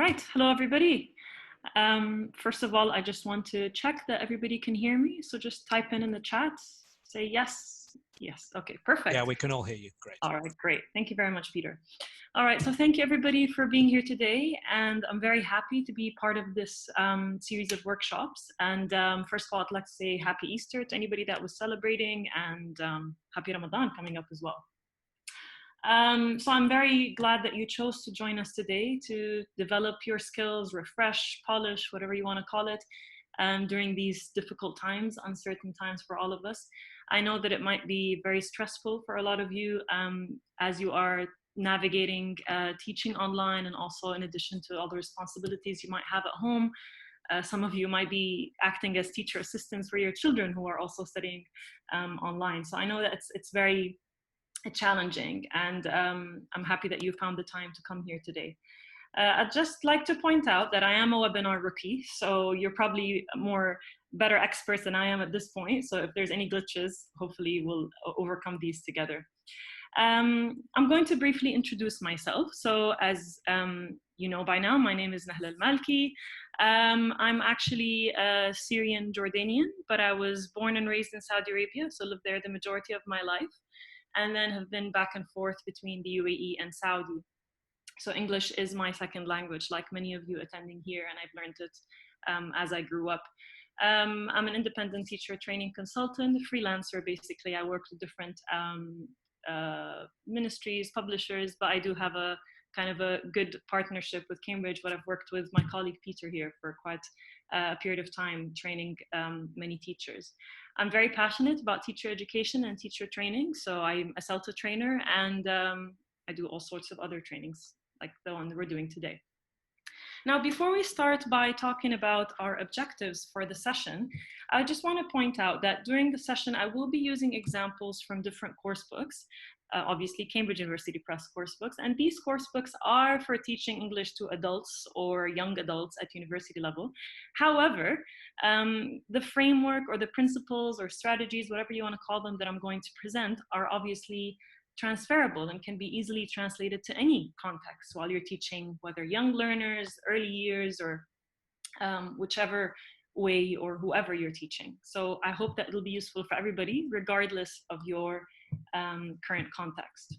right, hello everybody. First of all, I just want to check that everybody can hear me. So just type in the chat, say yes, yes. Okay, perfect. Yeah, we can all hear you. Great. All right, great. Thank you very much, Peter. All right, so thank you everybody for being here today. And I'm very happy to be part of this series of workshops. And first of all, I'd like to say Happy Easter to anybody that was celebrating, and Happy Ramadan coming up as well. So I'm very glad that you chose to join us today to develop your skills, refresh, polish, whatever you want to call it, during these difficult times, uncertain times for all of us. I know that it might be very stressful for a lot of you as you are navigating teaching online, and also in addition to all the responsibilities you might have at home. Some of you might be acting as teacher assistants for your children who are also studying online. So I know that it's very challenging, and I'm happy that you found the time to come here today. I'd just like to point out that I am a webinar rookie, so you're probably better experts than I am at this point. So if there's any glitches, hopefully we'll overcome these together. I'm going to briefly introduce myself. So as you know by now, my name is Nahla Al-Malki. I'm actually a Syrian Jordanian, but I was born and raised in Saudi Arabia, so lived there the majority of my life, and then have been back and forth between the UAE and Saudi. So English is my second language, like many of you attending here, and I've learned it as I grew up. I'm an independent teacher training consultant, freelancer basically. I work with different ministries, publishers, but I do have a kind of a good partnership with Cambridge, what I've worked with my colleague Peter here for quite a period of time, training many teachers. I'm very passionate about teacher education and teacher training. So I'm a CELTA trainer, and I do all sorts of other trainings like the one we're doing today. Now, before we start by talking about our objectives for the session, I just want to point out that during the session, I will be using examples from different course books, obviously Cambridge University Press course books, and these course books are for teaching English to adults or young adults at university level. However, the framework or the principles or strategies, whatever you want to call them, that I'm going to present are obviously transferable and can be easily translated to any context while you're teaching, whether young learners, early years, or whichever way or whoever you're teaching. So I hope that it'll be useful for everybody, regardless of your current context.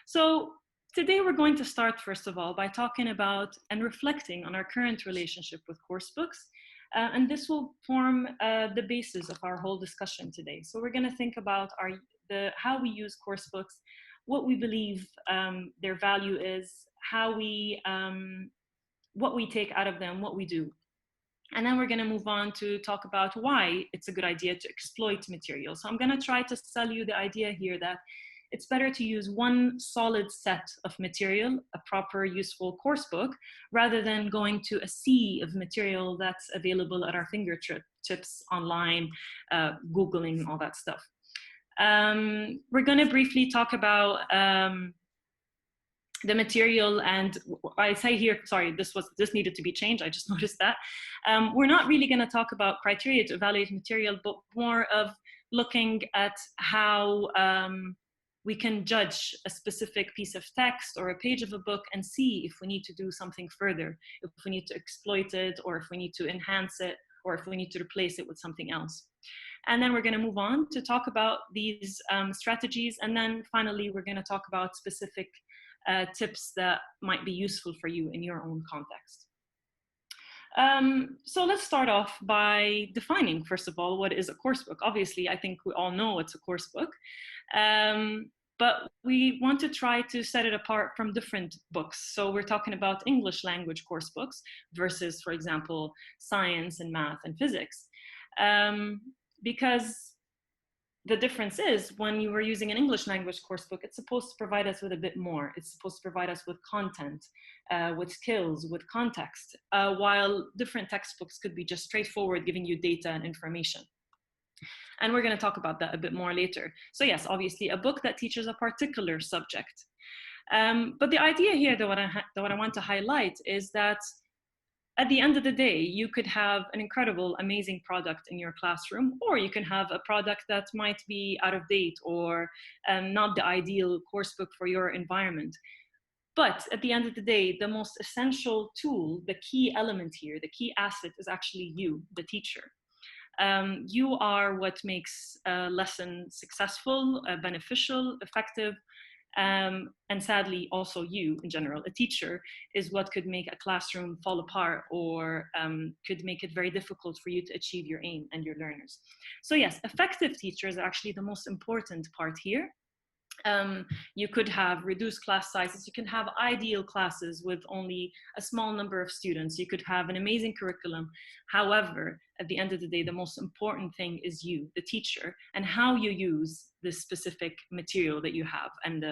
So today we're going to start, first of all, by talking about and reflecting on our current relationship with course books. And this will form the basis of our whole discussion today. So we're going to think about how we use course books, what we believe their value is, what we take out of them, what we do. And then we're going to move on to talk about why it's a good idea to exploit material. So I'm going to try to sell you the idea here that it's better to use one solid set of material, a proper, useful course book, rather than going to a sea of material that's available at our fingertips online, Googling, all that stuff. We're going to briefly talk about the material, and I say here, sorry, this needed to be changed, I just noticed that. We're not really going to talk about criteria to evaluate material, but more of looking at how we can judge a specific piece of text or a page of a book and see if we need to do something further, if we need to exploit it, or if we need to enhance it, or if we need to replace it with something else. And then we're going to move on to talk about these strategies. And then finally, we're going to talk about specific tips that might be useful for you in your own context. So let's start off by defining, first of all, what is a course book. Obviously, I think we all know it's a course book, but we want to try to set it apart from different books. So we're talking about English language course books versus, for example, science and math and physics. Because the difference is when you were using an English language course book, it's supposed to provide us with a bit more. It's supposed to provide us with content, with skills, with context, while different textbooks could be just straightforward, giving you data and information. And we're going to talk about that a bit more later. So yes, obviously a book that teaches a particular subject. But the idea here that what I want to highlight is that at the end of the day, you could have an incredible, amazing product in your classroom, or you can have a product that might be out of date or not the ideal course book for your environment. But at the end of the day, the most essential tool, the key element here, the key asset is actually you, the teacher. You are what makes a lesson successful, beneficial, effective, and sadly also you in general. A teacher is what could make a classroom fall apart, or could make it very difficult for you to achieve your aim and your learners. So yes, effective teachers are actually the most important part here. You could have reduced class sizes. You can have ideal classes with only a small number of students. You could have an amazing curriculum. However, at the end of the day, the most important thing is you, the teacher, and how you use the specific material that you have and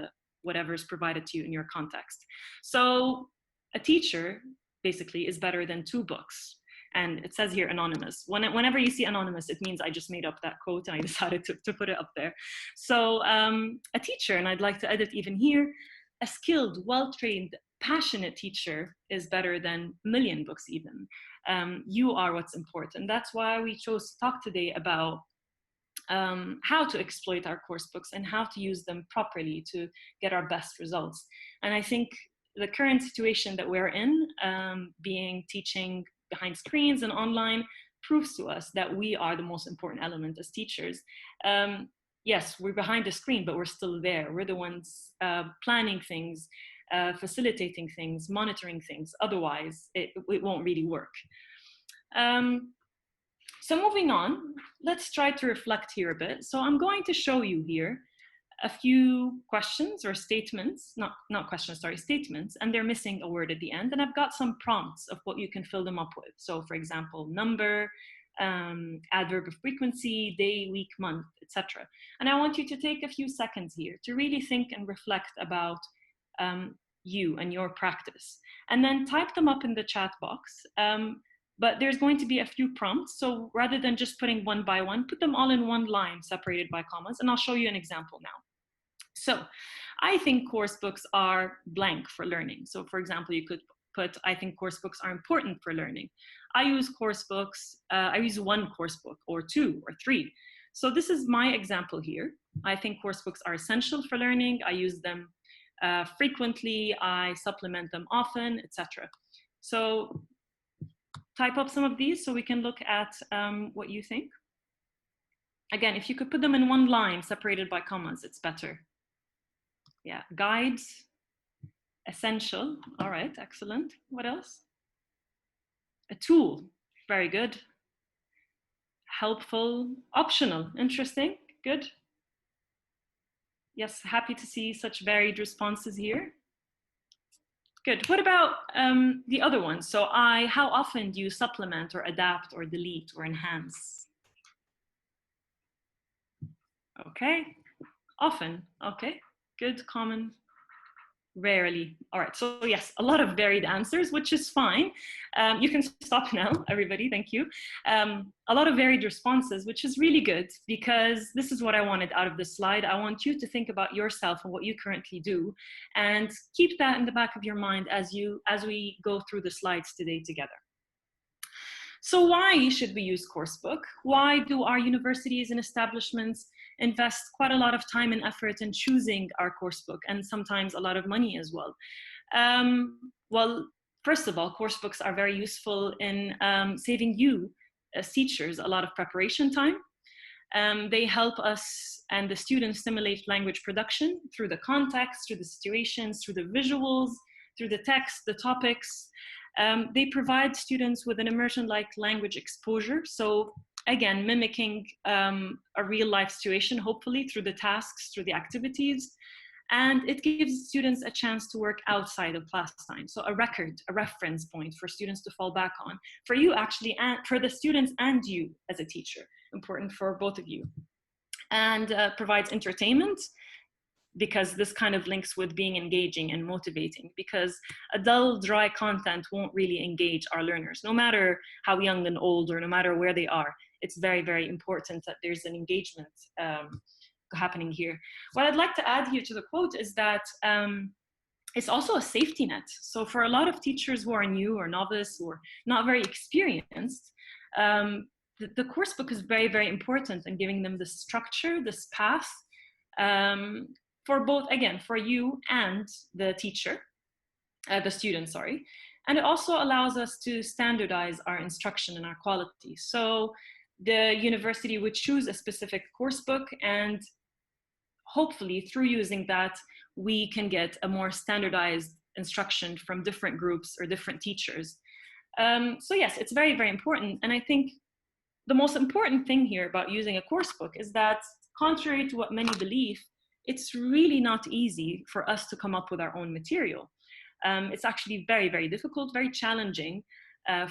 whatever is provided to you in your context. So a teacher basically is better than 2 books. And it says here anonymous. Whenever you see anonymous, it means I just made up that quote and I decided to put it up there. So a teacher, and I'd like to edit even here, a skilled, well-trained, passionate teacher is better than a million books even. You are what's important. That's why we chose to talk today about how to exploit our course books and how to use them properly to get our best results. And I think the current situation that we're in, being teaching behind screens and online, proves to us that we are the most important element as teachers. Yes, we're behind the screen, but we're still there. We're the ones planning things, facilitating things, monitoring things. Otherwise, it won't really work. So moving on, let's try to reflect here a bit. So I'm going to show you here a few questions or statements, not questions, sorry, statements, and they're missing a word at the end. And I've got some prompts of what you can fill them up with. So for example, number, adverb of frequency, day, week, month, etc. And I want you to take a few seconds here to really think and reflect about you and your practice, and then type them up in the chat box. But there's going to be a few prompts. So rather than just putting one by one, put them all in one line separated by commas, and I'll show you an example now. So I think course books are blank for learning. So for example, you could put, I think course books are important for learning. I use course books, I use 1 course book or 2 or 3. So this is my example here. I think course books are essential for learning. I use them frequently, I supplement them often, etc. So type up some of these so we can look at what you think. Again, if you could put them in one line separated by commas, it's better. Yeah, guides, essential. All right, excellent. What else? A tool, very good. Helpful, optional, interesting, good. Yes, happy to see such varied responses here. Good. What about the other one? So how often do you supplement or adapt or delete or enhance? Okay, often. Okay, good, common, rarely. All right, so yes, a lot of varied answers, which is fine. You can stop now, everybody, thank you. A lot of varied responses, which is really good, because this is what I wanted out of this slide. I want you to think about yourself and what you currently do, and keep that in the back of your mind as we go through the slides today together. So why should we use coursebook? Why do our universities and establishments invest quite a lot of time and effort in choosing our coursebook, and sometimes a lot of money as well? Well, first of all, coursebooks are very useful in saving you as teachers a lot of preparation time. They help us and the students stimulate language production through the context, through the situations, through the visuals, through the text, the topics. They provide students with an immersion-like language exposure. So again, mimicking a real-life situation, hopefully through the tasks, through the activities. And it gives students a chance to work outside of class time. So a reference point for students to fall back on, for you actually, and for the students and you as a teacher, important for both of you. And provides entertainment, because this kind of links with being engaging and motivating, because a dull, dry content won't really engage our learners, no matter how young and old, or no matter where they are. It's very, very important that there's an engagement happening here. What I'd like to add here to the quote is that it's also a safety net. So for a lot of teachers who are new or novice or not very experienced, the course book is very, very important in giving them this structure, this path, for both, again, for you and the teacher. the students, sorry. And it also allows us to standardize our instruction and our quality. So the university would choose a specific course book, and hopefully through using that, we can get a more standardized instruction from different groups or different teachers. So yes, it's very, very important. And I think the most important thing here about using a course book is that, contrary to what many believe, it's really not easy for us to come up with our own material. It's actually very, very difficult, very challenging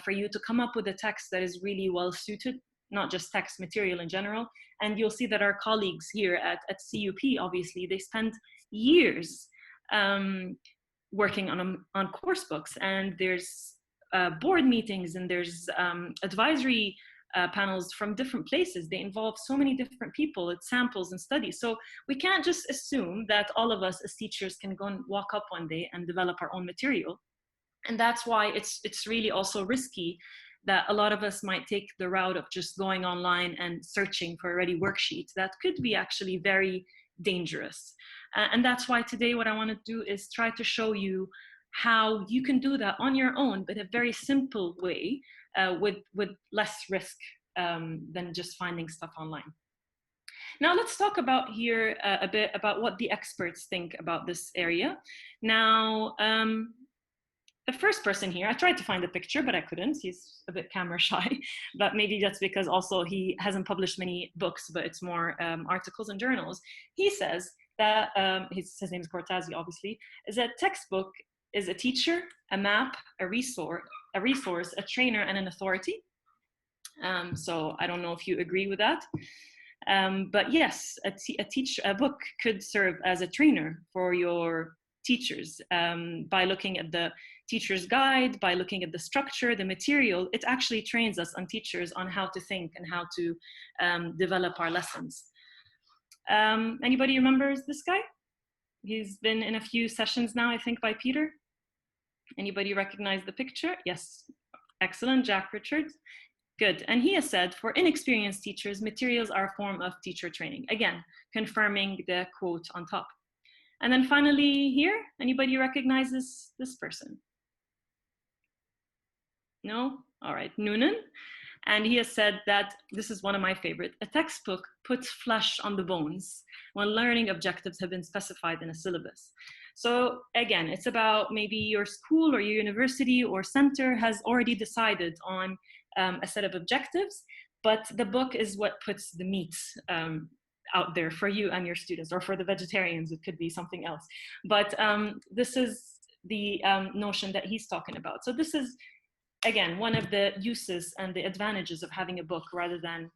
for you to come up with a text that is really well suited, not just text, material in general. And you'll see that our colleagues here at CUP, obviously, they spend years working on course books, and there's board meetings, and there's advisory panels from different places. They involve so many different people, it's samples and studies. So we can't just assume that all of us as teachers can go and walk up one day and develop our own material. And that's why it's really also risky that a lot of us might take the route of just going online and searching for a ready worksheet. That could be actually very dangerous. And that's why today what I want to do is try to show you how you can do that on your own, but a very simple way, with less risk than just finding stuff online. Now let's talk about here a bit about what the experts think about this area. Now, the first person here, I tried to find a picture, but I couldn't. He's a bit camera shy, but maybe that's because also he hasn't published many books, but it's more articles and journals. He says that, his name is Cortazzi, obviously, is that textbook is a teacher, a map, a resource, a trainer, and an authority. So I don't know if you agree with that. But yes, a book could serve as a trainer for your teachers by looking at the teacher's guide, by looking at the structure, the material. It actually trains us on teachers on how to think and how to develop our lessons. Anybody remembers this guy? He's been in a few sessions now, I think, by Peter. Anybody recognize the picture? Yes, excellent, Jack Richards. Good. And he has said, for inexperienced teachers, materials are a form of teacher training. Again, confirming the quote on top. And then finally here, anybody recognizes this person? No? All right, Noonan. And he has said that, this is one of my favorite, a textbook puts flesh on the bones when learning objectives have been specified in a syllabus. So again, it's about maybe your school or your university or center has already decided on a set of objectives, but the book is what puts the meat out there for you and your students, or for the vegetarians, it could be something else. But this is the notion that he's talking about. So this is, again, one of the uses and the advantages of having a book rather than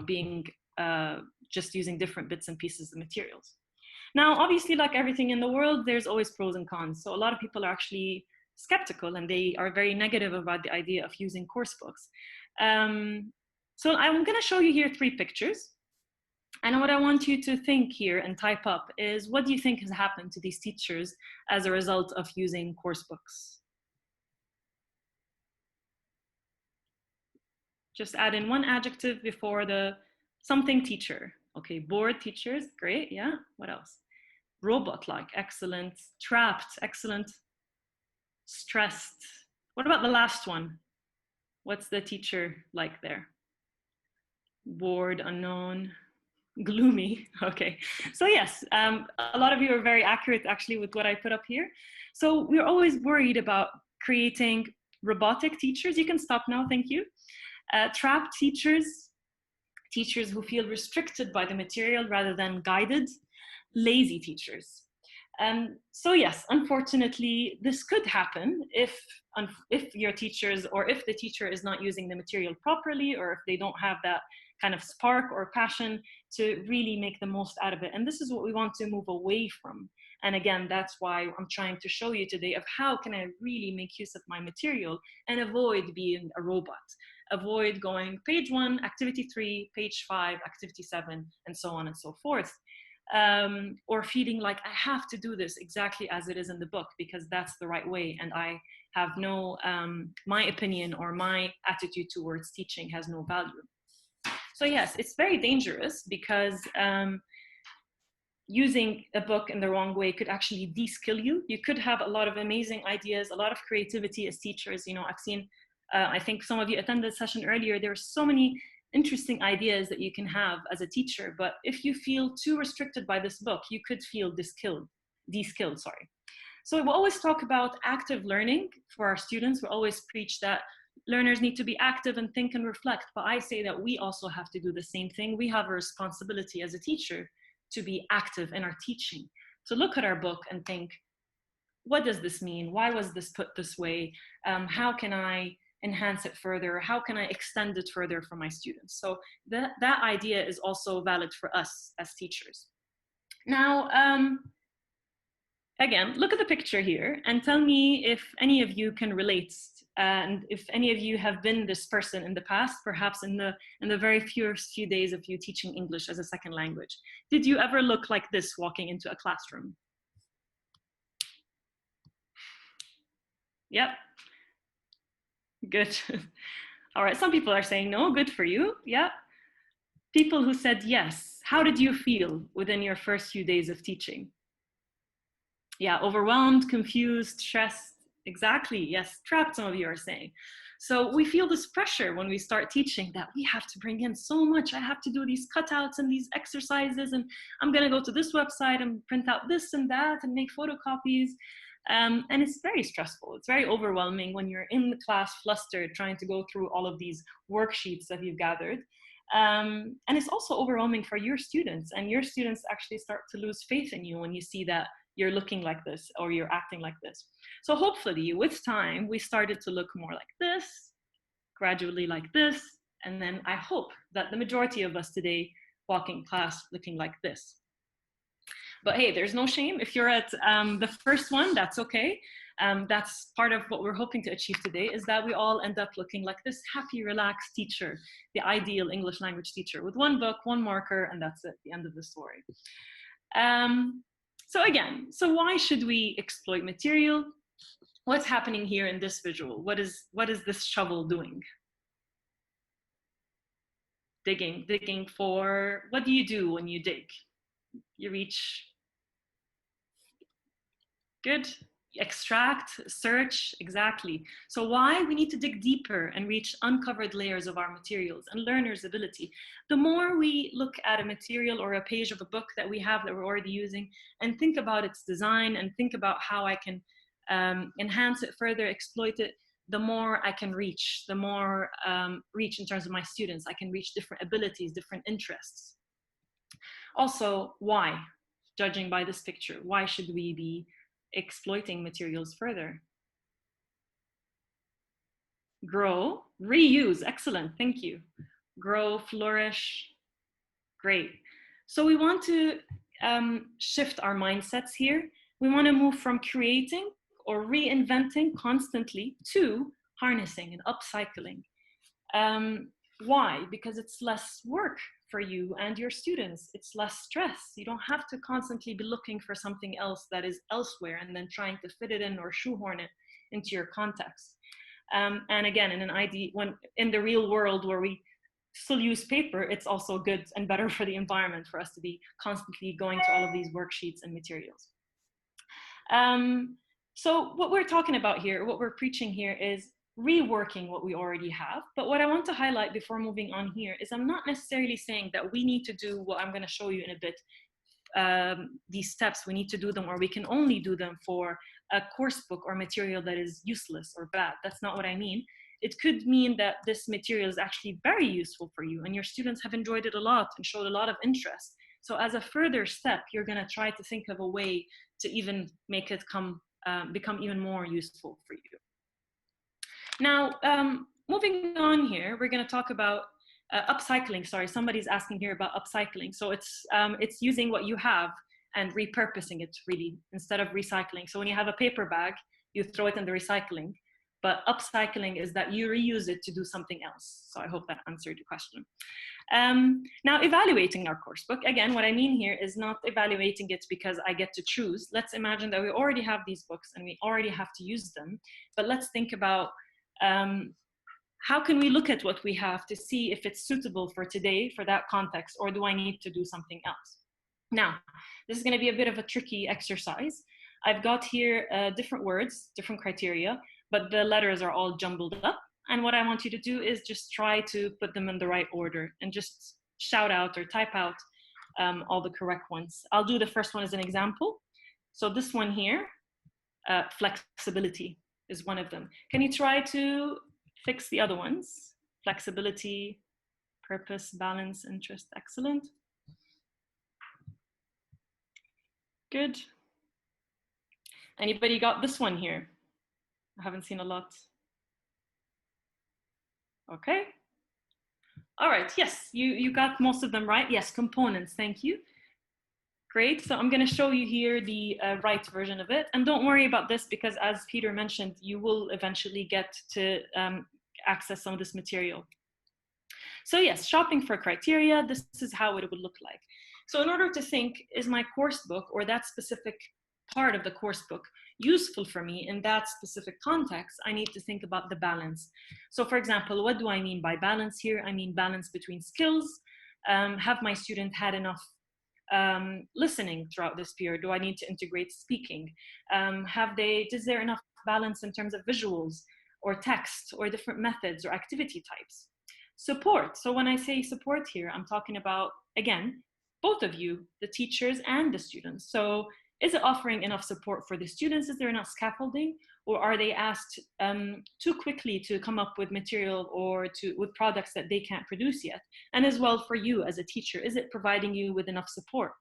being just using different bits and pieces of materials. Now, obviously, like everything in the world, there's always pros and cons. So a lot of people are actually skeptical, and they are very negative about the idea of using course books. So I'm going to show you here 3 pictures. And what I want you to think here and type up is, what do you think has happened to these teachers as a result of using course books? Just add in one adjective before the something teacher. Okay, bored teachers, great, yeah. What else? Robot-like, excellent. Trapped, excellent. Stressed. What about the last one? What's the teacher like there? Bored, unknown, gloomy. Okay, so yes, a lot of you are very accurate actually with what I put up here. So we're always worried about creating robotic teachers. You can stop now, thank you. Trapped teachers, teachers who feel restricted by the material rather than guided, lazy teachers. So yes, unfortunately, this could happen if your teachers, or if the teacher is not using the material properly, or if they don't have that kind of spark or passion to really make the most out of it. And this is what we want to move away from. And again, that's why I'm trying to show you today of how can I really make use of my material and avoid being a robot. Avoid going page 1, activity 3, page 5, activity 7, and so on and so forth. Or feeling like I have to do this exactly as it is in the book because that's the right way, and I have no, my opinion or my attitude towards teaching has no value. So yes, it's very dangerous because using a book in the wrong way could actually de-skill you. You could have a lot of amazing ideas, a lot of creativity as teachers. You know, I've seen, I think some of you attended the session earlier, there are so many interesting ideas that you can have as a teacher, but if you feel too restricted by this book, you could feel de-skilled, sorry. So we always talk about active learning for our students. We always preach that learners need to be active and think and reflect, but I say that we also have to do the same thing. We have a responsibility as a teacher to be active in our teaching, to look at our book and think, what does this mean? Why was this put this way? How can I enhance it further? How can I extend it further for my students? So that idea is also valid for us as teachers. Now, again, look at the picture here and tell me if any of you can relate, and if any of you have been this person in the past, perhaps in the very first few days of you teaching English as a second language. Did you ever look like this walking into a classroom? Yep. Good. All right, some people are saying no, good for you. Yeah. People who said yes, how did you feel within your first few days of teaching? Yeah, overwhelmed, confused, stressed. Exactly, yes, trapped, some of you are saying. So we feel this pressure when we start teaching that we have to bring in so much. I have to do these cutouts and these exercises, and I'm gonna go to this website and print out this and that and make photocopies. And it's very stressful. It's very overwhelming when you're in the class flustered, trying to go through all of these worksheets that you've gathered. And it's also overwhelming for your students, and your students actually start to lose faith in you when you see that you're looking like this or you're acting like this. So hopefully with time, we started to look more like this, gradually like this, and then I hope that the majority of us today walk in class looking like this. But hey, there's no shame. If you're at the first one, that's okay. That's part of what we're hoping to achieve today, is that we all end up looking like this happy, relaxed teacher, the ideal English language teacher with one book, one marker, and that's it, the end of the story. So again, so why should we exploit material? What's happening here in this visual? What is this shovel doing? Digging for, what do you do when you dig? You reach, good, extract, search, exactly. So why? We need to dig deeper and reach uncovered layers of our materials and learners' ability. The more we look at a material or a page of a book that we have that we're already using and think about its design and think about how I can enhance it further, exploit it, the more I can reach, the more reach in terms of my students. I can reach different abilities, different interests. Also, why? Judging by this picture, why should we be exploiting materials further? Grow, reuse, excellent, thank you. Grow, flourish, great. So we want to shift our mindsets here. We want to move from creating or reinventing constantly to harnessing and upcycling. Why? Because it's less work for you and your students. It's less stress. You don't have to constantly be looking for something else that is elsewhere and then trying to fit it in or shoehorn it into your context. And again, in the real world where we still use paper, it's also good and better for the environment for us to be constantly going to all of these worksheets and materials. So what we're talking about here, what we're preaching here, is reworking what we already have. But what I want to highlight before moving on here is I'm not necessarily saying that we need to do what I'm going to show you in a bit. These steps, we need to do them, or we can only do them for a course book or material that is useless or bad. That's not what I mean. It could mean that this material is actually very useful for you and your students have enjoyed it a lot and showed a lot of interest. So as a further step, you're going to try to think of a way to even make it become even more useful for you. Now, moving on here, we're going to talk about upcycling. Sorry, somebody's asking here about upcycling. So it's using what you have and repurposing it, really, instead of recycling. So when you have a paper bag, you throw it in the recycling. But upcycling is that you reuse it to do something else. So I hope that answered your question. Now, evaluating our course book. Again, what I mean here is not evaluating it because I get to choose. Let's imagine that we already have these books and we already have to use them. But let's think about how can we look at what we have to see if it's suitable for today, for that context, or do I need to do something else? Now, this is going to be a bit of a tricky exercise. I've got here different words, different criteria, but the letters are all jumbled up. And what I want you to do is just try to put them in the right order and just shout out or type out all the correct ones. I'll do the first one as an example. So this one here, flexibility is one of them. Can you try to fix the other ones? Flexibility, purpose, balance, interest, excellent. Good. Anybody got this one here? I haven't seen a lot. Okay. All right, yes, you got most of them right. Yes, components, thank you. Great, so I'm gonna show you here the right version of it. And don't worry about this because as Peter mentioned, you will eventually get to access some of this material. So yes, shopping for criteria, this is how it would look like. So in order to think, is my course book or that specific part of the course book useful for me in that specific context, I need to think about the balance. So for example, what do I mean by balance here? I mean balance between skills. Have my student had enough listening throughout this period? Do I need to integrate speaking? Is there enough balance in terms of visuals or text or different methods or activity types? Support. So when I say support here, I'm talking about, again, both of you, the teachers and the students. So is it offering enough support for the students? Is there enough scaffolding? Or are they asked too quickly to come up with material or with products that they can't produce yet? And as well for you as a teacher, is it providing you with enough support?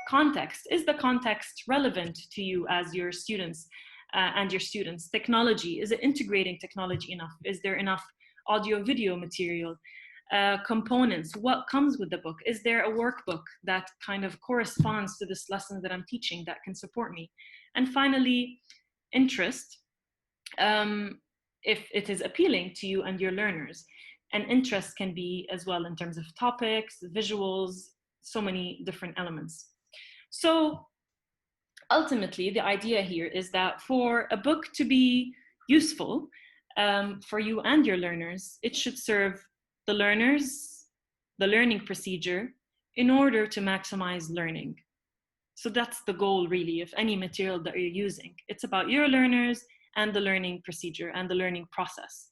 Context. Is the context relevant to you as your students and your students? Technology. Is it integrating technology enough? Is there enough audio video material? Components, what comes with the book? Is there a workbook that kind of corresponds to this lesson that I'm teaching that can support me? And finally, interest, if it is appealing to you and your learners. And interest can be as well in terms of topics, visuals, so many different elements. So ultimately, the idea here is that for a book to be useful for you and your learners, it should serve the learners, the learning procedure, in order to maximize learning. So that's the goal really of any material that you're using. It's about your learners and the learning procedure and the learning process.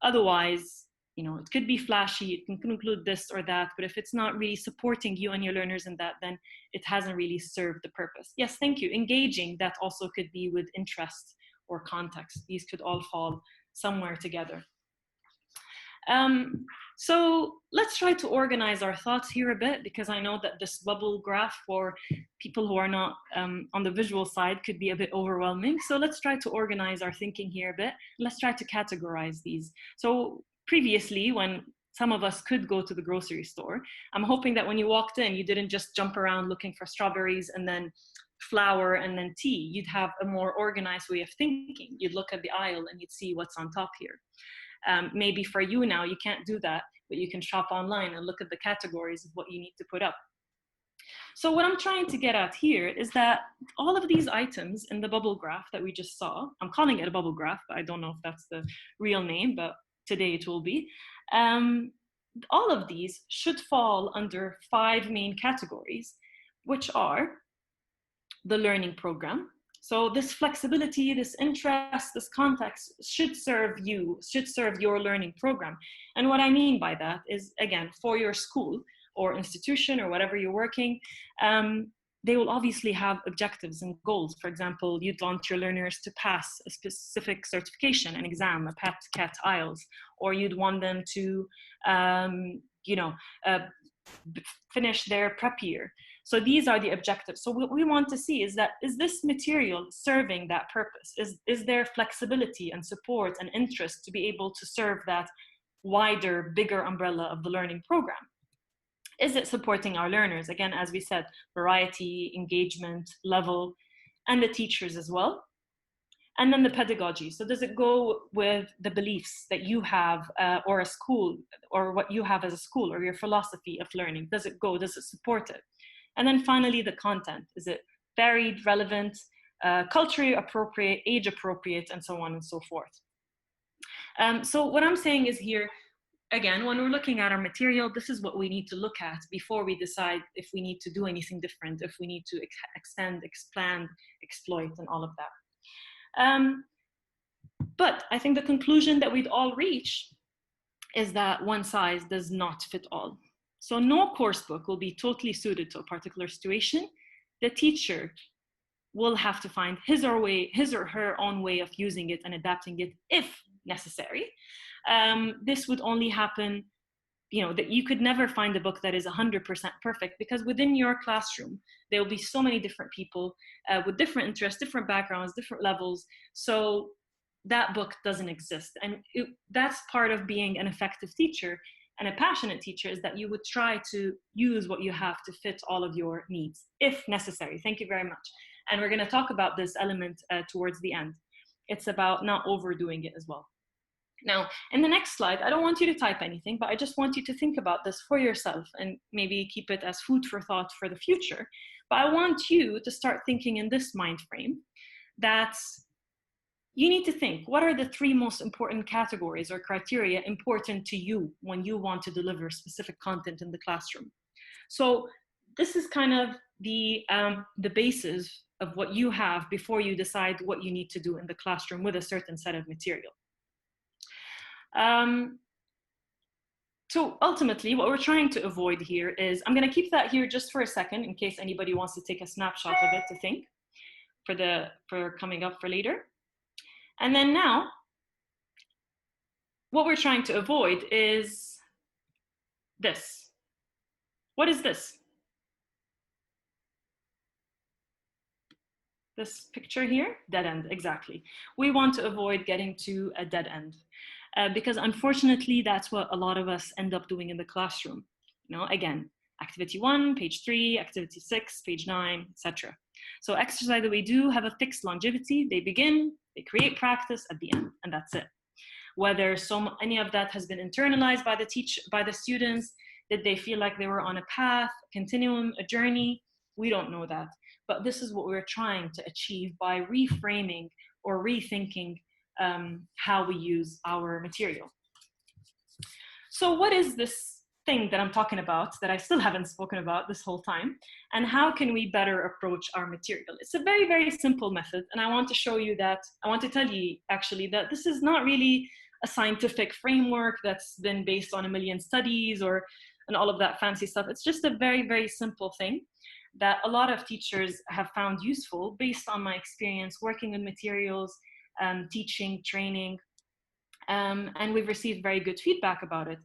Otherwise, it could be flashy, it can include this or that, but if it's not really supporting you and your learners in that, then it hasn't really served the purpose. Yes, thank you. Engaging, that also could be with interest or context. These could all fall somewhere together. So let's try to organize our thoughts here a bit, because I know that this bubble graph for people who are not on the visual side could be a bit overwhelming. So let's try to organize our thinking here a bit. Let's try to categorize these. So previously, when some of us could go to the grocery store, I'm hoping that when you walked in, you didn't just jump around looking for strawberries and then flour and then tea. You'd have a more organized way of thinking. You'd look at the aisle and you'd see what's on top here. Maybe for you now, you can't do that, but you can shop online and look at the categories of what you need to put up. So what I'm trying to get at here is that all of these items in the bubble graph that we just saw, I'm calling it a bubble graph, but I don't know if that's the real name, but today it will be. All of these should fall under 5 main categories, which are the learning program. So this flexibility, this interest, this context should serve you, should serve your learning program. And what I mean by that is, again, for your school or institution or whatever you're working, they will obviously have objectives and goals. For example, you'd want your learners to pass a specific certification, an exam, a PET, CAT, IELTS, or you'd want them to, finish their prep year. So these are the objectives. So what we want to see is that, is this material serving that purpose? Is there flexibility and support and interest to be able to serve that wider, bigger umbrella of the learning program? Is it supporting our learners? Again, as we said, variety, engagement, level, and the teachers as well. And then the pedagogy. So does it go with the beliefs that you have or a school, or what you have as a school, or your philosophy of learning? Does it go, does it support it? And then finally, the content. Is it varied, relevant, culturally appropriate, age appropriate, and so on and so forth? So what I'm saying is here, again, when we're looking at our material, this is what we need to look at before we decide if we need to do anything different, if we need to extend, expand, exploit, and all of that. But I think the conclusion that we'd all reach is that one size does not fit all. So no course book will be totally suited to a particular situation. The teacher will have to find his or her own way of using it and adapting it if necessary. This would only happen, that you could never find a book that is 100% perfect, because within your classroom, there will be so many different people with different interests, different backgrounds, different levels. So that book doesn't exist. And that's part of being an effective teacher and a passionate teacher, is that you would try to use what you have to fit all of your needs, if necessary. Thank you very much. And we're going to talk about this element towards the end. It's about not overdoing it as well. Now, in the next slide, I don't want you to type anything, but I just want you to think about this for yourself and maybe keep it as food for thought for the future. But I want you to start thinking in this mind frame that you need to think, what are the 3 most important categories or criteria important to you when you want to deliver specific content in the classroom? So this is kind of the basis of what you have before you decide what you need to do in the classroom with a certain set of material. So ultimately, what we're trying to avoid here is, I'm going to keep that here just for a second in case anybody wants to take a snapshot of it to think for coming up for later. And then now, what we're trying to avoid is this. What is this? This picture here, dead end, exactly. We want to avoid getting to a dead end because unfortunately, that's what a lot of us end up doing in the classroom. Again, activity 1, page 3, activity 6, page 9, etc. So exercise that we do have a fixed longevity. They begin, they create practice at the end, and that's it. Whether any of that has been internalized by the students, did they feel like they were on a path, a continuum, a journey? We don't know that. But this is what we're trying to achieve by reframing or rethinking how we use our material. So what is this thing that I'm talking about that I still haven't spoken about this whole time? And how can we better approach our material? It's a very, very simple method. And I want to show you that, I want to tell you actually that this is not really a scientific framework that's been based on a million studies and all of that fancy stuff. It's just a very, very simple thing that a lot of teachers have found useful based on my experience working with materials, teaching, training, and we've received very good feedback about it.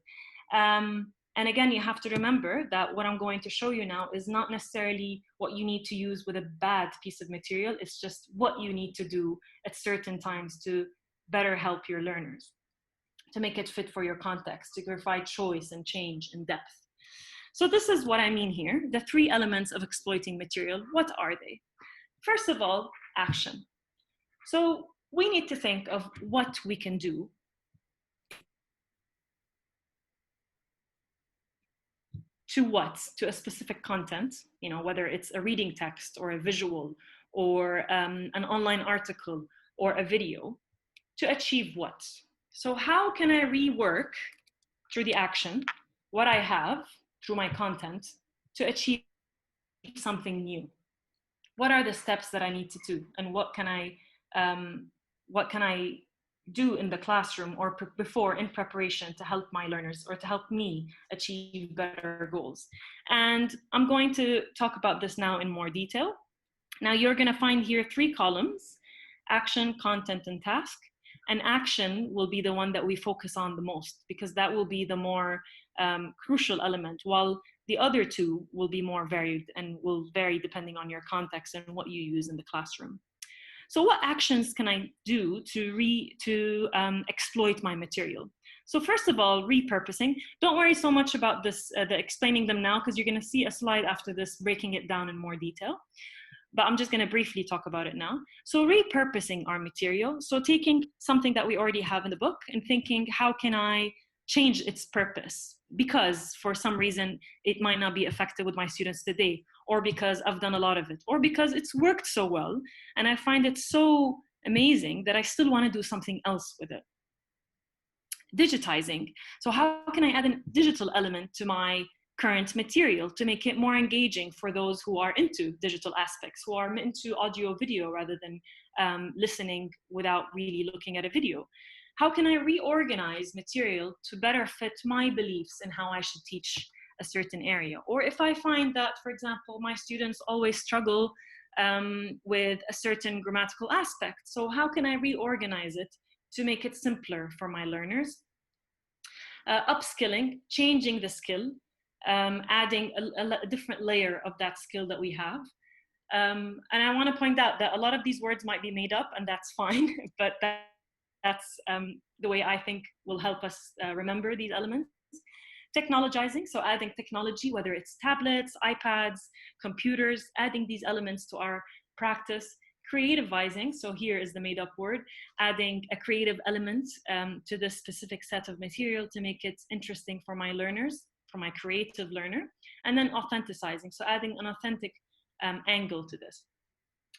And again, you have to remember that what I'm going to show you now is not necessarily what you need to use with a bad piece of material. It's just what you need to do at certain times to better help your learners, to make it fit for your context, to provide choice and change and depth. So this is what I mean here, the 3 elements of exploiting material. What are they? First of all, action. So we need to think of what we can do to a specific content, whether it's a reading text or a visual or an online article or a video, to achieve what? So how can I rework through the action what I have through my content to achieve something new? What are the steps that I need to do, and what can I do in the classroom or before in preparation to help my learners or to help me achieve better goals? And I'm going to talk about this now in more detail. Now you're going to find here 3 columns: action, content, and task. And action will be the one that we focus on the most, because that will be the more crucial element, while the other 2 will be more varied and will vary depending on your context and what you use in the classroom. So what actions can I do to exploit my material? So first of all, repurposing. Don't worry so much about this, explaining them now, because you're going to see a slide after this breaking it down in more detail. But I'm just going to briefly talk about it now. So repurposing our material. So taking something that we already have in the book and thinking, how can I change its purpose? Because for some reason, it might not be effective with my students today, or because I've done a lot of it, or because it's worked so well and I find it so amazing that I still want to do something else with it. digitizing. So how can I add a digital element to my current material to make it more engaging for those who are into digital aspects, who are into audio video rather than listening without really looking at a video? How can I reorganize material to better fit my beliefs in how I should teach a certain area? Or if I find that, for example, my students always struggle with a certain grammatical aspect, so how can I reorganize it to make it simpler for my learners? Upskilling, changing the skill, adding a different layer of that skill that we have. And I want to point out that a lot of these words might be made up, and that's fine, but that's the way I think will help us remember these elements. Technologizing, so adding technology, whether it's tablets, iPads, computers, adding these elements to our practice. Creativizing, so here is the made up word, adding a creative element to this specific set of material to make it interesting for my learners, for my creative learner. And then authenticizing, so adding an authentic angle to this.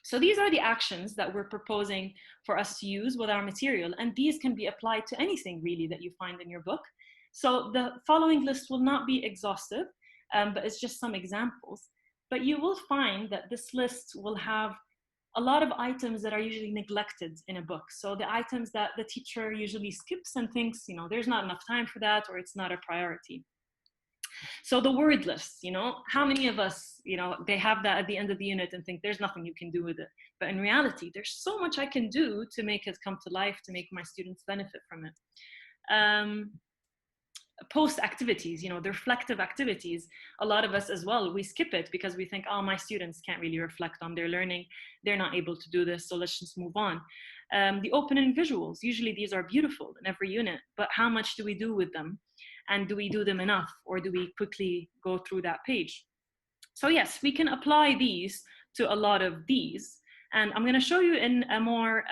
So these are the actions that we're proposing for us to use with our material, and these can be applied to anything really that you find in your book. So the following list will not be exhaustive, but it's just some examples. But you will find that this list will have a lot of items that are usually neglected in a book. So the items that the teacher usually skips and thinks, you know, there's not enough time for that, or it's not a priority. So the word list, you know, how many of us, you know, they have that at the end of the unit and think there's nothing you can do with it. But in reality, there's so much I can do to make it come to life, to make my students benefit from it. Post activities, you know, the reflective activities, a lot of us as well, we skip it because we think, oh, my students can't really reflect on their learning, they're not able to do this, so let's just move on. The opening visuals, usually these are beautiful in every unit, but how much do we do with them? And do we do them enough, or do we quickly go through that page? So yes, we can apply these to a lot of these, and I'm going to show you in a more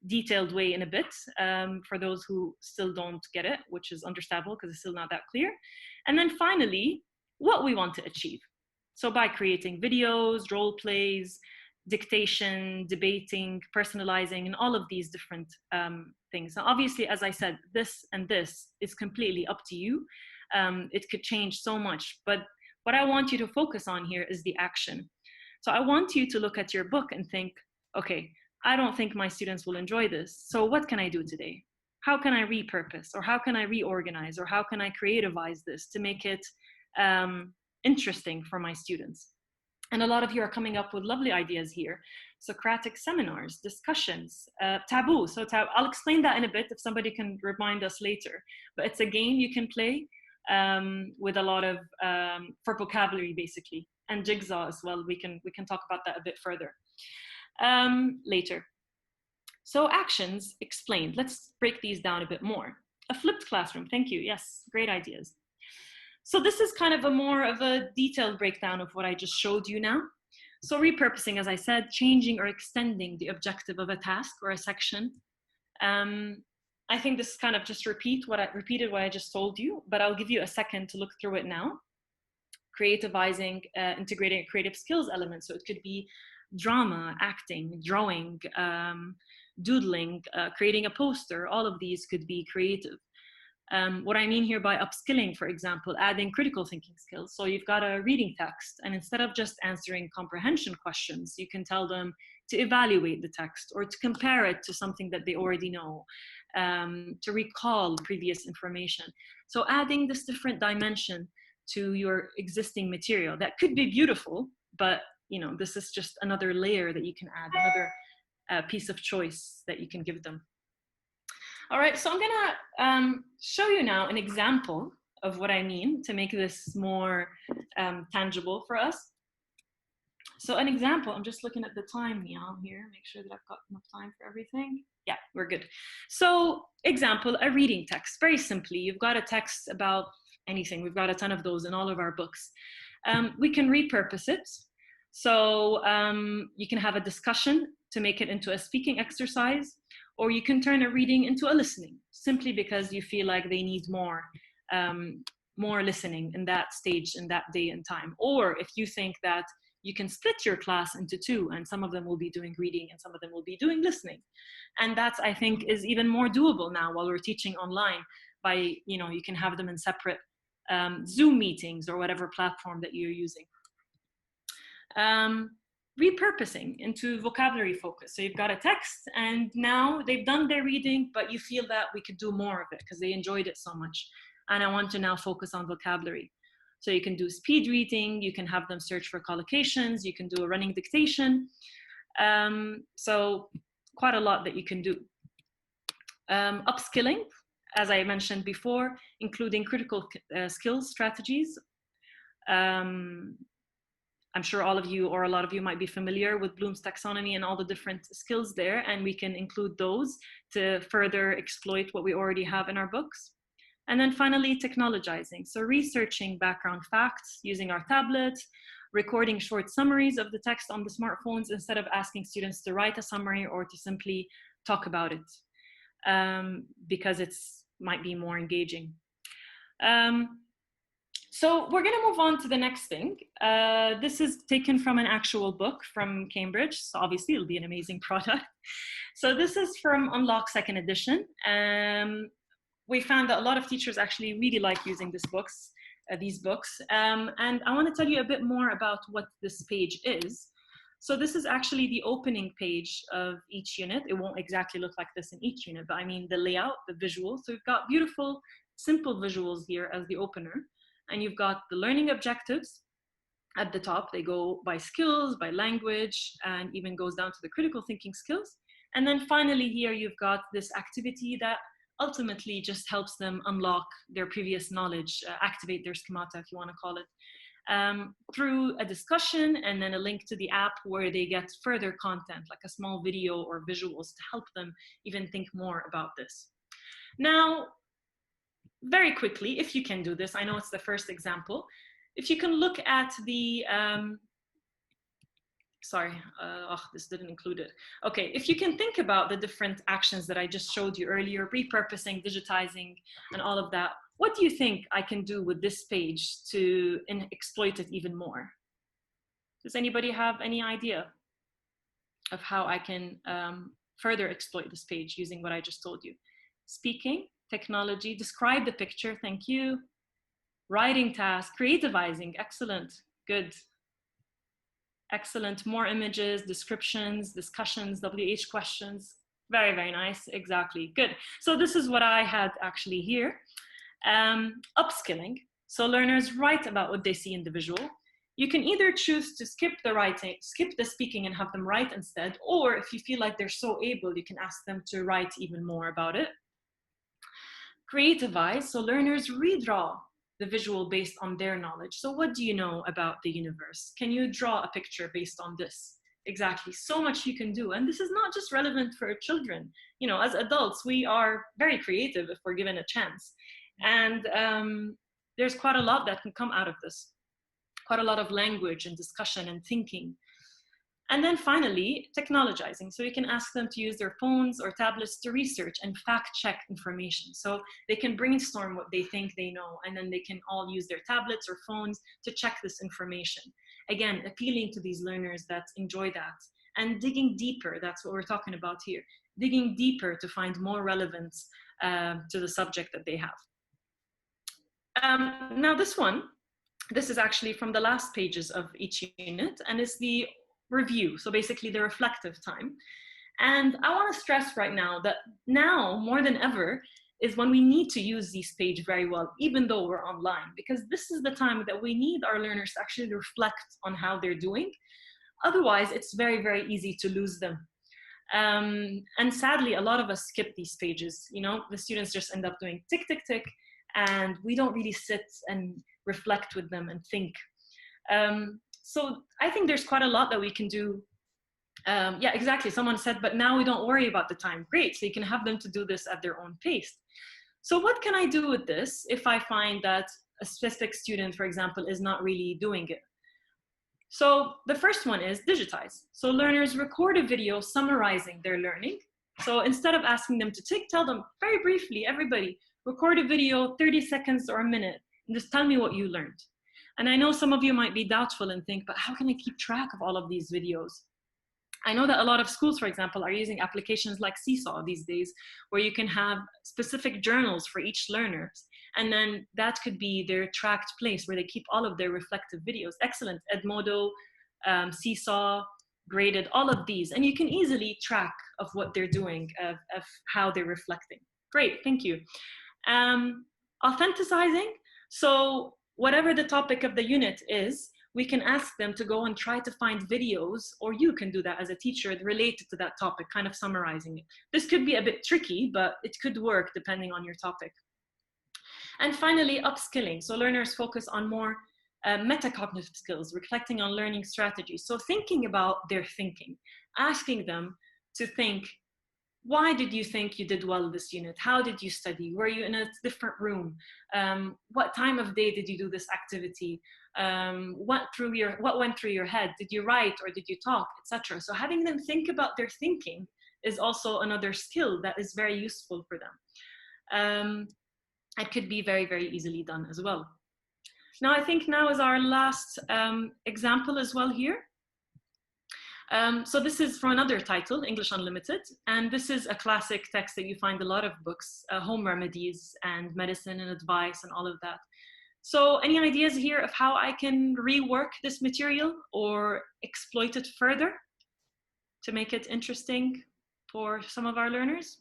detailed way in a bit for those who still don't get it, which is understandable because it's still not that clear. And then finally, what we want to achieve. So by creating videos, role plays, dictation, debating, personalizing, and all of these different things. Now, obviously, as I said, this and this is completely up to you. It could change so much, but what I want you to focus on here is the action. So I want you to look at your book and think, okay, I don't think my students will enjoy this. So what can I do today? How can I repurpose, or how can I reorganize, or how can I creativize this to make it interesting for my students? And a lot of you are coming up with lovely ideas here. Socratic seminars, discussions, taboo. So I'll explain that in a bit if somebody can remind us later. But it's a game you can play with a lot of, for vocabulary basically, and jigsaw as well. We can talk about that a bit further later. So actions explained. Let's break these down a bit more. A flipped classroom, thank you. Yes, great ideas. So this is kind of a more of a detailed breakdown of what I just showed you now. So repurposing, as I said, changing or extending the objective of a task or a section. I think this kind of just repeated what I just told you, but I'll give you a second to look through it now. Creativizing, integrating a creative skills element. So it could be drama, acting, drawing, doodling, creating a poster. All of these could be creative. What I mean here by upskilling, for example, adding critical thinking skills. So you've got a reading text, and instead of just answering comprehension questions, you can tell them to evaluate the text or to compare it to something that they already know, to recall previous information. So adding this different dimension to your existing material that could be beautiful, but you know, this is just another layer that you can add, another piece of choice that you can give them. All right, so I'm gonna show you now an example of what I mean to make this more tangible for us. So an example, I'm just looking at the time now here, make sure that I've got enough time for everything. Yeah, we're good. So example, a reading text, very simply, you've got a text about anything. We've got a ton of those in all of our books. We can repurpose it. So you can have a discussion to make it into a speaking exercise, or you can turn a reading into a listening, simply because you feel like they need more listening in that stage, in that day and time. Or if you think that you can split your class into two, and some of them will be doing reading and some of them will be doing listening. And that's, I think, is even more doable now while we're teaching online by, you know, you can have them in separate Zoom meetings or whatever platform that you're using. Repurposing into vocabulary focus. So you've got a text and now they've done their reading, but you feel that we could do more of it because they enjoyed it so much. And I want to now focus on vocabulary. So you can do speed reading, you can have them search for collocations, you can do a running dictation. So quite a lot that you can do. Upskilling, as I mentioned before, including critical skills strategies. I'm sure all of you or a lot of you might be familiar with Bloom's taxonomy and all the different skills there, and we can include those to further exploit what we already have in our books. And then finally, technologizing. So researching background facts using our tablets, recording short summaries of the text on the smartphones instead of asking students to write a summary or to simply talk about it, because it's might be more engaging. So we're going to move on to the next thing. This is taken from an actual book from Cambridge. So obviously it'll be an amazing product. So this is from Unlock 2nd edition. We found that a lot of teachers actually really like using these books. And I want to tell you a bit more about what this page is. So this is actually the opening page of each unit. It won't exactly look like this in each unit, but I mean the layout, the visual. So we've got beautiful, simple visuals here as the opener. And you've got the learning objectives at the top. They go by skills, by language, and even goes down to the critical thinking skills. And then finally here, you've got this activity that ultimately just helps them unlock their previous knowledge, activate their schemata, if you want to call it, through a discussion and then a link to the app where they get further content, like a small video or visuals to help them even think more about this. Now, very quickly, if you can do this, I know it's the first example. If you can look at the, this didn't include it. Okay, if you can think about the different actions that I just showed you earlier, repurposing, digitizing, and all of that, what do you think I can do with this page to exploit it even more? Does anybody have any idea of how I can further exploit this page using what I just told you? Speaking, technology, describe the picture, thank you. Writing task, creativizing, excellent, good. Excellent, more images, descriptions, discussions, WH questions. Very, very nice, exactly, good. So this is what I had actually here. Upskilling, so learners write about what they see in the visual. You can either choose to skip the writing, skip the speaking and have them write instead, or if you feel like they're so able, you can ask them to write even more about it. Creativize, so learners redraw the visual based on their knowledge. So what do you know about the universe? Can you draw a picture based on this? Exactly, so much you can do. And this is not just relevant for children. You know, as adults, we are very creative if we're given a chance. And there's quite a lot that can come out of this. Quite a lot of language and discussion and thinking. And then finally, technologizing. So you can ask them to use their phones or tablets to research and fact check information. So they can brainstorm what they think they know, and then they can all use their tablets or phones to check this information. Again, appealing to these learners that enjoy that. And digging deeper, that's what we're talking about here. Digging deeper to find more relevance to the subject that they have. Now this is actually from the last pages of each unit, and it's the review, so basically the reflective time. And I want to stress right now that now more than ever is when we need to use this page very well, even though we're online, because this is the time that we need our learners to actually reflect on how they're doing. Otherwise, it's very, very easy to lose them. And sadly, a lot of us skip these pages. You know, the students just end up doing tick, tick, tick, and we don't really sit and reflect with them and think. So I think there's quite a lot that we can do. Yeah, exactly. Someone said, but now we don't worry about the time. Great, so you can have them to do this at their own pace. So what can I do with this if I find that a specific student, for example, is not really doing it? So the first one is digitize. So learners record a video summarizing their learning. So instead of asking them to tick, tell them very briefly, everybody, record a video, 30 seconds or a minute, and just tell me what you learned. And I know some of you might be doubtful and think, but how can I keep track of all of these videos? I know that a lot of schools, for example, are using applications like Seesaw these days, where you can have specific journals for each learner. And then that could be their tracked place where they keep all of their reflective videos. Excellent. Edmodo, Seesaw, Graded, all of these. And you can easily track of what they're doing, of how they're reflecting. Great, thank you. Authenticizing. So whatever the topic of the unit is, we can ask them to go and try to find videos, or you can do that as a teacher related to that topic, kind of summarizing it. This could be a bit tricky, but it could work depending on your topic. And finally, upskilling. So learners focus on more metacognitive skills, reflecting on learning strategies. So thinking about their thinking, asking them to think, why did you think you did well this unit? How did you study? Were you in a different room? What time of day did you do this activity? What went through your head? Did you write or did you talk, etc.? So having them think about their thinking is also another skill that is very useful for them. It could be very, very easily done as well. Now, I think now is our last example as well here. So this is from another title, English Unlimited, and this is a classic text that you find a lot of books, home remedies and medicine and advice and all of that. So any ideas here of how I can rework this material or exploit it further to make it interesting for some of our learners?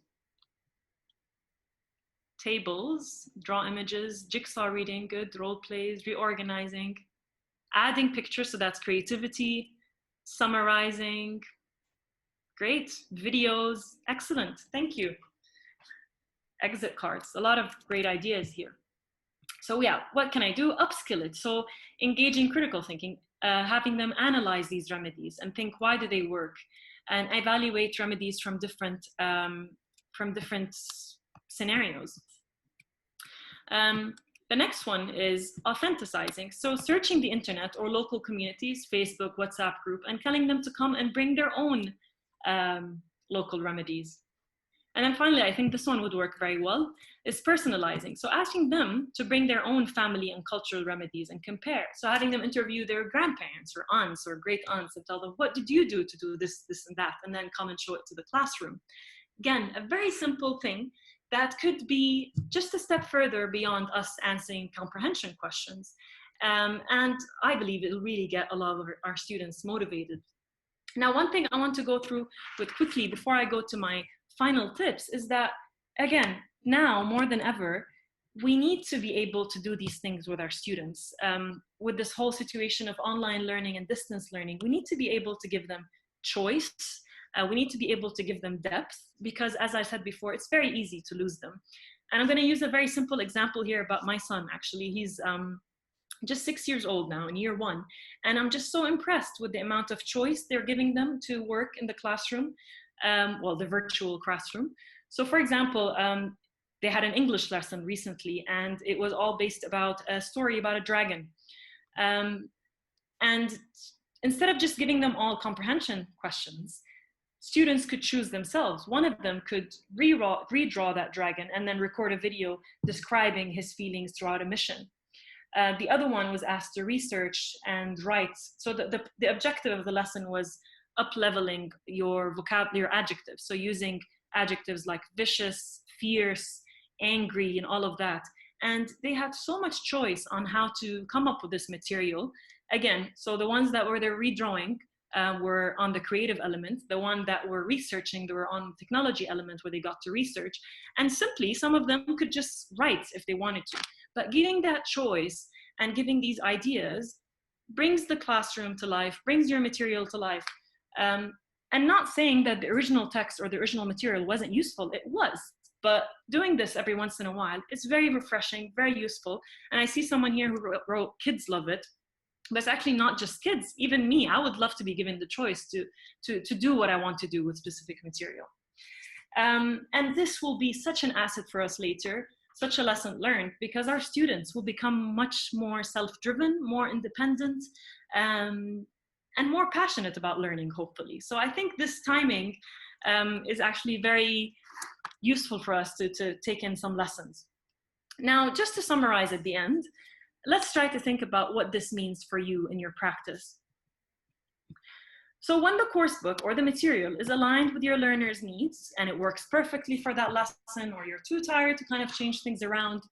Tables, draw images, jigsaw reading, good, role plays, reorganizing, adding pictures, so that's creativity, summarizing, great, videos, excellent, thank you. Exit cards, a lot of great ideas here. So yeah, what can I do? Upskill it. So engaging critical thinking, having them analyze these remedies and think, why do they work? And evaluate remedies from different scenarios. The next one is authenticizing. So searching the internet or local communities, Facebook, WhatsApp group, and telling them to come and bring their own local remedies. And then finally, I think this one would work very well, is personalizing. So asking them to bring their own family and cultural remedies and compare. So having them interview their grandparents or aunts or great aunts and tell them, what did you do to do this, this and that? And then come and show it to the classroom. Again, a very simple thing that could be just a step further beyond us answering comprehension questions. And I believe it'll really get a lot of our students motivated. Now, one thing I want to go through with quickly before I go to my final tips is that, again, now more than ever, we need to be able to do these things with our students. With this whole situation of online learning and distance learning, we need to be able to give them choice. We need to be able to give them depth, because as I said before, it's very easy to lose them. And I'm going to use a very simple example here about my son. Actually, he's just 6 years old now, in year 1. And I'm just so impressed with the amount of choice they're giving them to work in the classroom, well, the virtual classroom. So for example, they had an English lesson recently, and it was all based about a story about a dragon. And instead of just giving them all comprehension questions, students could choose themselves. One of them could redraw that dragon and then record a video describing his feelings throughout a mission. The other one was asked to research and write. So the objective of the lesson was up-leveling your vocabulary, your adjectives. So using adjectives like vicious, fierce, angry, and all of that. And they had so much choice on how to come up with this material. Again, so the ones that were there redrawing were on the creative element. The one that were researching, they were on the technology element where they got to research. And simply, some of them could just write if they wanted to. But giving that choice and giving these ideas brings the classroom to life, brings your material to life. And not saying that the original text or the original material wasn't useful, it was. But doing this every once in a while, it's very refreshing, very useful. And I see someone here who wrote kids love it. But it's actually not just kids, even me. I would love to be given the choice to do what I want to do with specific material. And this will be such an asset for us later, such a lesson learned, because our students will become much more self-driven, more independent, and more passionate about learning, hopefully. So I think this timing is actually very useful for us to take in some lessons. Now, just to summarize at the end, let's try to think about what this means for you in your practice. So when the course book or the material is aligned with your learner's needs and it works perfectly for that lesson, or you're too tired to kind of change things around,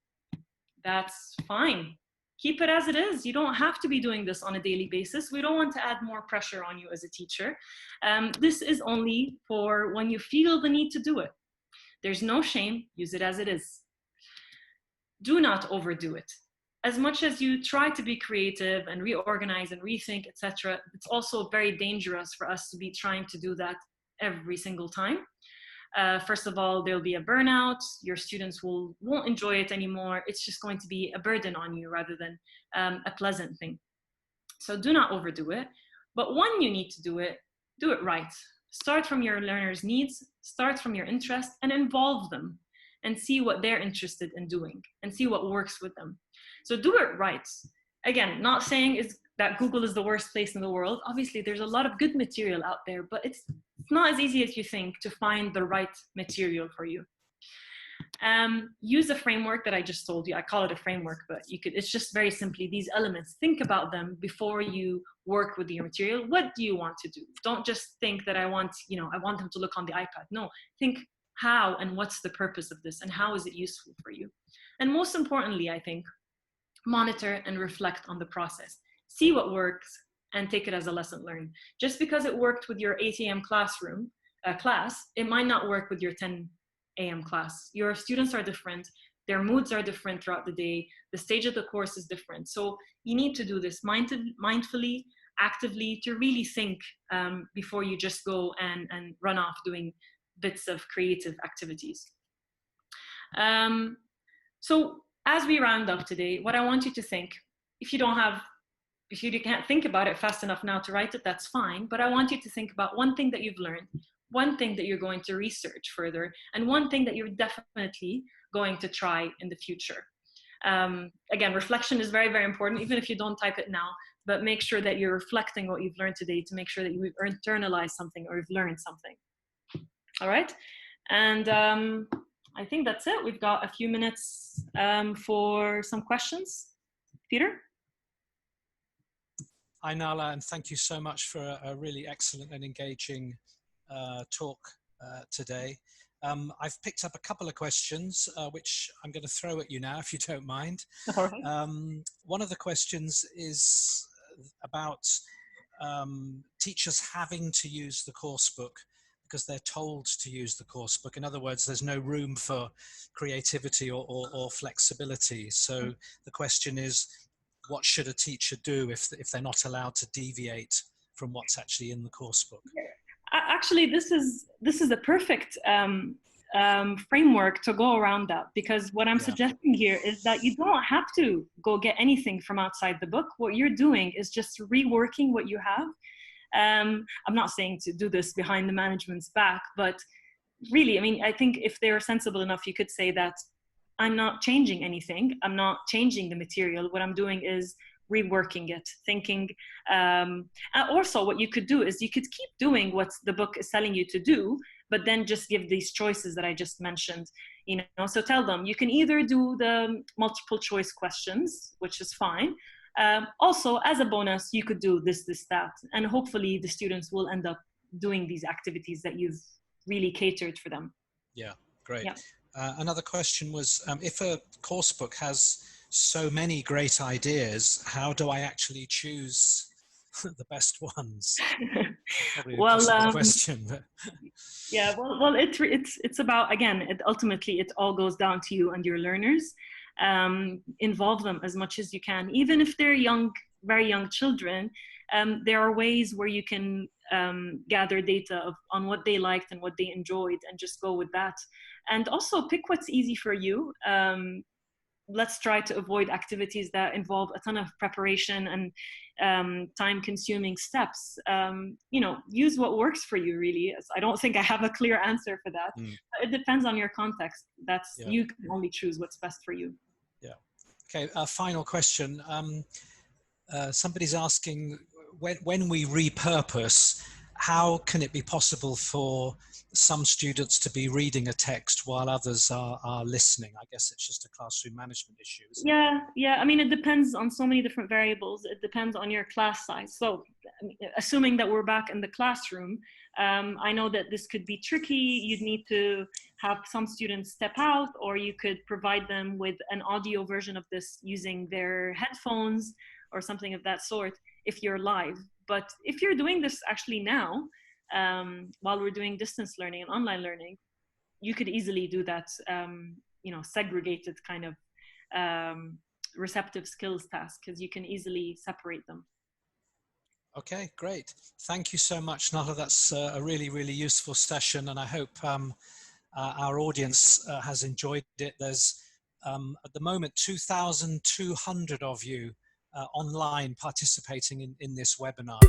that's fine. Keep it as it is. You don't have to be doing this on a daily basis. We don't want to add more pressure on you as a teacher. This is only for when you feel the need to do it. There's no shame. Use it as it is. Do not overdo it. As much as you try to be creative and reorganize and rethink, etc., it's also very dangerous for us to be trying to do that every single time. First of all, there'll be a burnout. Your students won't enjoy it anymore. It's just going to be a burden on you rather than a pleasant thing. So do not overdo it. But when you need to do it right. Start from your learners' needs, start from your interest, and involve them and see what they're interested in doing and see what works with them. So do it right. Again, not saying that Google is the worst place in the world. Obviously, there's a lot of good material out there, but it's not as easy as you think to find the right material for you. Use a framework that I just told you. I call it a framework, but it's just very simply these elements. Think about them before you work with your material. What do you want to do? Don't just think that I want them to look on the iPad. No, think how and what's the purpose of this and how is it useful for you? And most importantly, I think, monitor and reflect on the process. See what works and take it as a lesson learned. Just because it worked with your 8 a.m. class, it might not work with your 10 a.m. class. Your students are different. Their moods are different throughout the day. The stage of the course is different. So you need to do this mindfully, actively, to really think before you just go and run off doing bits of creative activities. So as we round up today, what I want you to think, if you can't think about it fast enough now to write it, that's fine. But I want you to think about one thing that you've learned, one thing that you're going to research further, and one thing that you're definitely going to try in the future. Again, reflection is very, very important, even if you don't type it now, but make sure that you're reflecting what you've learned today to make sure that you've internalized something or you've learned something. All right. And I think that's it. We've got a few minutes for some questions. Peter? Hi, Nala, and thank you so much for a really excellent and engaging talk today. I've picked up a couple of questions, which I'm going to throw at you now, if you don't mind. All right. One of the questions is about teachers having to use the course book because they're told to use the course book. In other words, there's no room for creativity or flexibility. So the question is, what should a teacher do if they're not allowed to deviate from what's actually in the course book? Actually, this is a perfect framework to go around that, because what I'm suggesting here is that you don't have to go get anything from outside the book. What you're doing is just reworking what you have. I'm not saying to do this behind the management's back, but really, I mean, I think if they're sensible enough, you could say that I'm not changing anything. I'm not changing the material. What I'm doing is reworking it, thinking. Also, what you could do is you could keep doing what the book is telling you to do, but then just give these choices that I just mentioned. So tell them you can either do the multiple choice questions, which is fine. Also, as a bonus, you could do this, that, and hopefully the students will end up doing these activities that you've really catered for them. Yeah, great. Yeah. Another question was, if a course book has so many great ideas, how do I actually choose the best ones? Probably a question. But yeah, well, it's about, again, ultimately it all goes down to you and your learners. Involve them as much as you can, even if they're young, very young children. There are ways where you can gather data on what they liked and what they enjoyed, and just go with that. And also pick what's easy for you. Let's try to avoid activities that involve a ton of preparation and time-consuming steps. Use what works for you, really. I don't think I have a clear answer for that. It depends on your context. You can only choose what's best for you. Yeah. Okay, final question. Somebody's asking, when we repurpose, how can it be possible for some students to be reading a text while others are listening? I guess it's just a classroom management issue, isn't it? Yeah. I mean, it depends on so many different variables. It depends on your class size. So, assuming that we're back in the classroom, I know that this could be tricky. You'd need to have some students step out, or you could provide them with an audio version of this using their headphones or something of that sort if you're live. But if you're doing this actually now, while we're doing distance learning and online learning, you could easily do that, segregated kind of receptive skills task, because you can easily separate them. Okay, great. Thank you so much, Nala. That's a really, really useful session, and I hope our audience has enjoyed it. There's at the moment 2,200 of you online participating in this webinar.